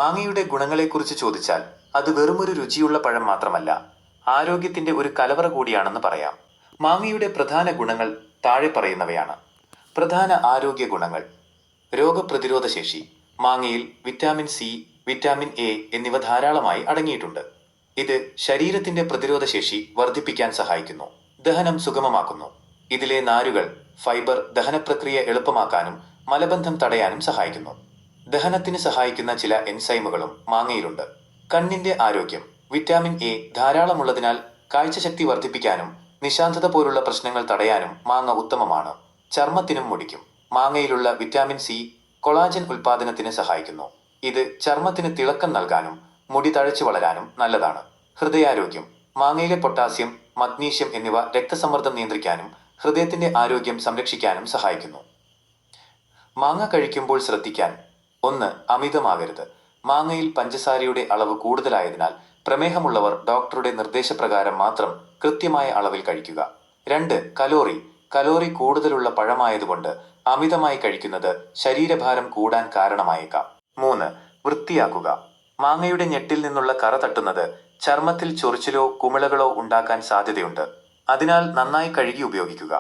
മാങ്ങയുടെ ഗുണങ്ങളെക്കുറിച്ച് ചോദിച്ചാൽ അത് വെറുമൊരു രുചിയുള്ള പഴം മാത്രമല്ല, ആരോഗ്യത്തിന്റെ ഒരു കലവറ കൂടിയാണെന്ന് പറയാം. മാങ്ങയുടെ പ്രധാന ഗുണങ്ങൾ താഴെ പറയുന്നവയാണ്. പ്രധാന ആരോഗ്യ ഗുണങ്ങൾ. രോഗപ്രതിരോധ ശേഷി. മാങ്ങയിൽ വിറ്റാമിൻ സി, വിറ്റാമിൻ എ എന്നിവ ധാരാളമായി അടങ്ങിയിട്ടുണ്ട്. ഇത് ശരീരത്തിന്റെ പ്രതിരോധ ശേഷി വർദ്ധിപ്പിക്കാൻ സഹായിക്കുന്നു. ദഹനം സുഗമമാക്കുന്നു. ഇതിലെ നാരുകൾ, ഫൈബർ ദഹനപ്രക്രിയ എളുപ്പമാക്കാനും മലബന്ധം തടയാനും സഹായിക്കുന്നു. ദഹനത്തിന് സഹായിക്കുന്ന ചില എൻസൈമുകളും മാങ്ങയിലുണ്ട്. കണ്ണിന്റെ ആരോഗ്യം. വിറ്റാമിൻ എ ധാരാളമുള്ളതിനാൽ കാഴ്ചശക്തി വർദ്ധിപ്പിക്കാനും നിശാന്തത പോലുള്ള പ്രശ്നങ്ങൾ തടയാനും മാങ്ങ ഉത്തമമാണ്. ചർമ്മത്തിനും മുടിക്കും. മാങ്ങയിലുള്ള വിറ്റാമിൻ സി കൊളാജൻ ഉൽപാദനത്തിന് സഹായിക്കുന്നു. ഇത് ചർമ്മത്തിന് തിളക്കം നൽകാനും മുടി തഴച്ചു വളരാനും നല്ലതാണ്. ഹൃദയാരോഗ്യം. മാങ്ങയിലെ പൊട്ടാസ്യം, മഗ്നീഷ്യം എന്നിവ രക്തസമ്മർദ്ദം നിയന്ത്രിക്കാനും ഹൃദയത്തിന്റെ ആരോഗ്യം സംരക്ഷിക്കാനും സഹായിക്കുന്നു. മാങ്ങ കഴിക്കുമ്പോൾ ശ്രദ്ധിക്കാൻ. 1. അമിതമാകരുത്. മാങ്ങയിൽ പഞ്ചസാരയുടെ അളവ് കൂടുതലായതിനാൽ പ്രമേഹമുള്ളവർ ഡോക്ടറുടെ നിർദ്ദേശപ്രകാരം മാത്രം കൃത്യമായ അളവിൽ കഴിക്കുക. 2. കലോറി കൂടുതലുള്ള പഴമായതുകൊണ്ട് അമിതമായി കഴിക്കുന്നത് ശരീരഭാരം കൂടാൻ കാരണമായേക്കാം. 3. വൃത്തിയാക്കുക. മാങ്ങയുടെ ഞെട്ടിൽ നിന്നുള്ള കറ തട്ടുന്നത് ചർമ്മത്തിൽ ചൊറിച്ചിലോ കുമിളകളോ ഉണ്ടാക്കാൻ സാധ്യതയുണ്ട്. അതിനാൽ നന്നായി കഴുകി ഉപയോഗിക്കുക.